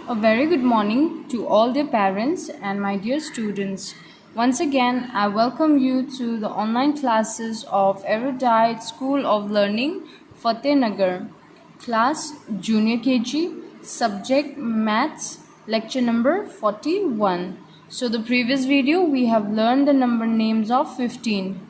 A very good morning to all the parents and my dear students. Once again, I welcome you to the online classes of Erudite School of Learning, Fatehnagar. Class Junior KG, Subject Maths, Lecture number 41. So the previous video we have learned the number names of 15.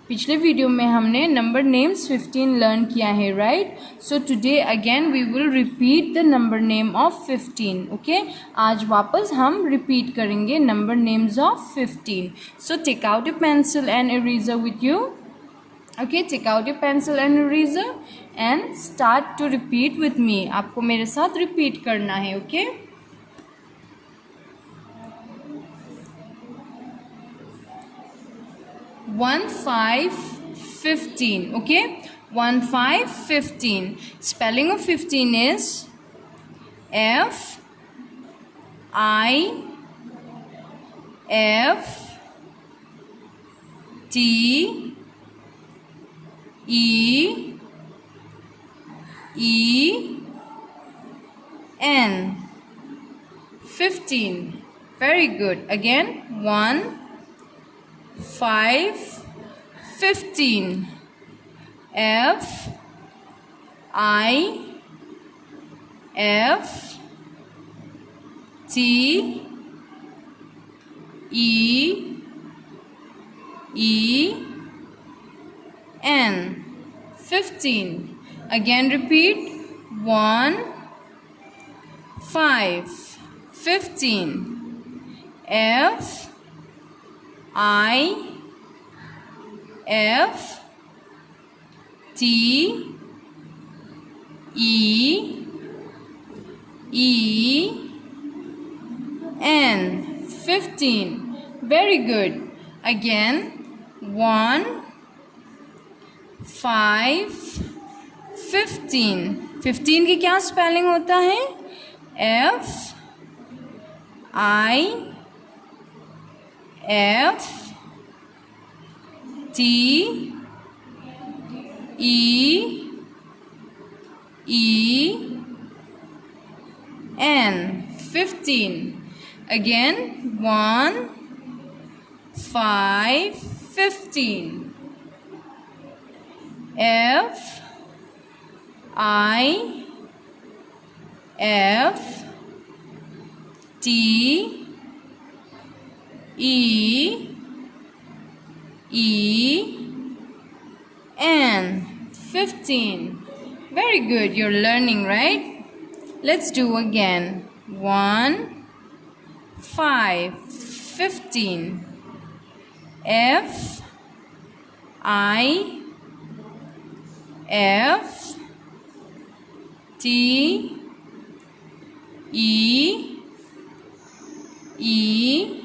पिछले video में हमने number names 15 learn किया है right. So today again we will repeat the number name of 15. Okay, आज वापस हम repeat करेंगे number names of 15. So take out your pencil and eraser with you. Okay, take out your pencil and eraser and start to repeat with me. आपको मेरे साथ repeat करना है. Okay, 1 5 15. Okay, 1 5 15. Spelling of 15 is F I F T E E N. 15. Very good. Again, 1 5 15. F I F T E E N. 15. Again repeat. 1 5 15. F I F T E E N. 15. Very good. Again, 1 5 15. 15 की क्या spelling होता है? F I F T E E N. 15. Again, 1 5 15. F I F T E E N. 15. Very good. You're learning, right? Let's do again. 1 5 15. F I F T E E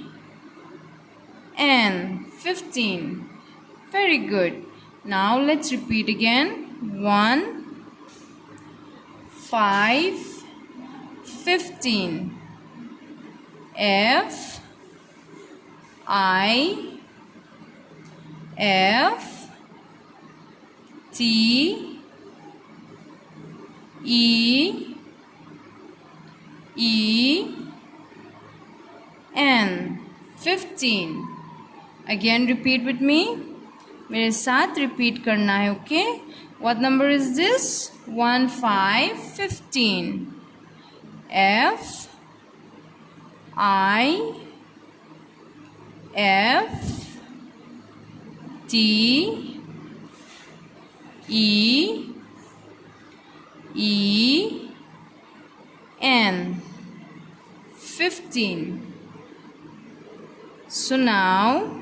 N. 15. Very good. Now let's repeat again. 1 5 15. F I F T E E N. 15. Again repeat with me. मेरे साथ repeat करना है. Okay, what number is this? 1 5 15. F I F T E E N. 15. So now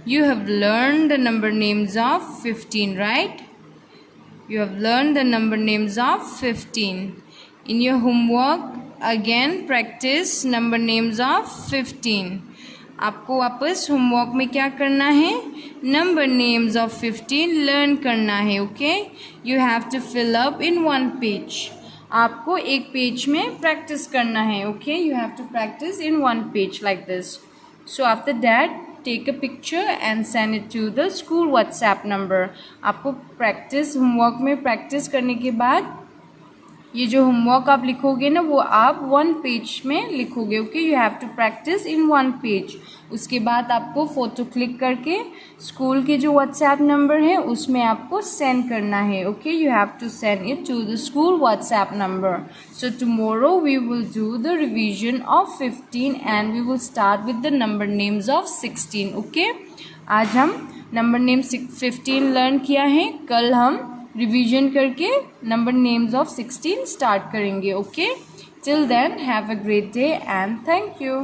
you have learned the number names of 15, right? You have learned the number names of 15. In your homework, again practice number names of 15. आपको वापस homework में क्या करना है? Number names of 15 learn करना है. Okay, you have to fill up in 1 page. आपको एक पेज में प्रैक्टिस करना है. Okay, you have to practise in 1 page like this. So after that take a picture and send it to the school WhatsApp number. आपको practice homework में practice करने के बाद ये जो होमवर्क आप लिखोगे ना वो आप 1 पेज में लिखोगे. Okay, you have to practise in 1 page. उसके बाद आपको फ़ोटो क्लिक करके स्कूल के जो व्हाट्सएप नंबर है उसमें आपको सेंड करना है. Okay, you have to send it to the school WhatsApp number. So tomorrow we will do the revision of 15 and we will start with the number names of 16. Okay, आज हम number name 15 learn किया है. कल हम revision करके number names of 16 start करेंगे. Okay, till then have a great day and thank you.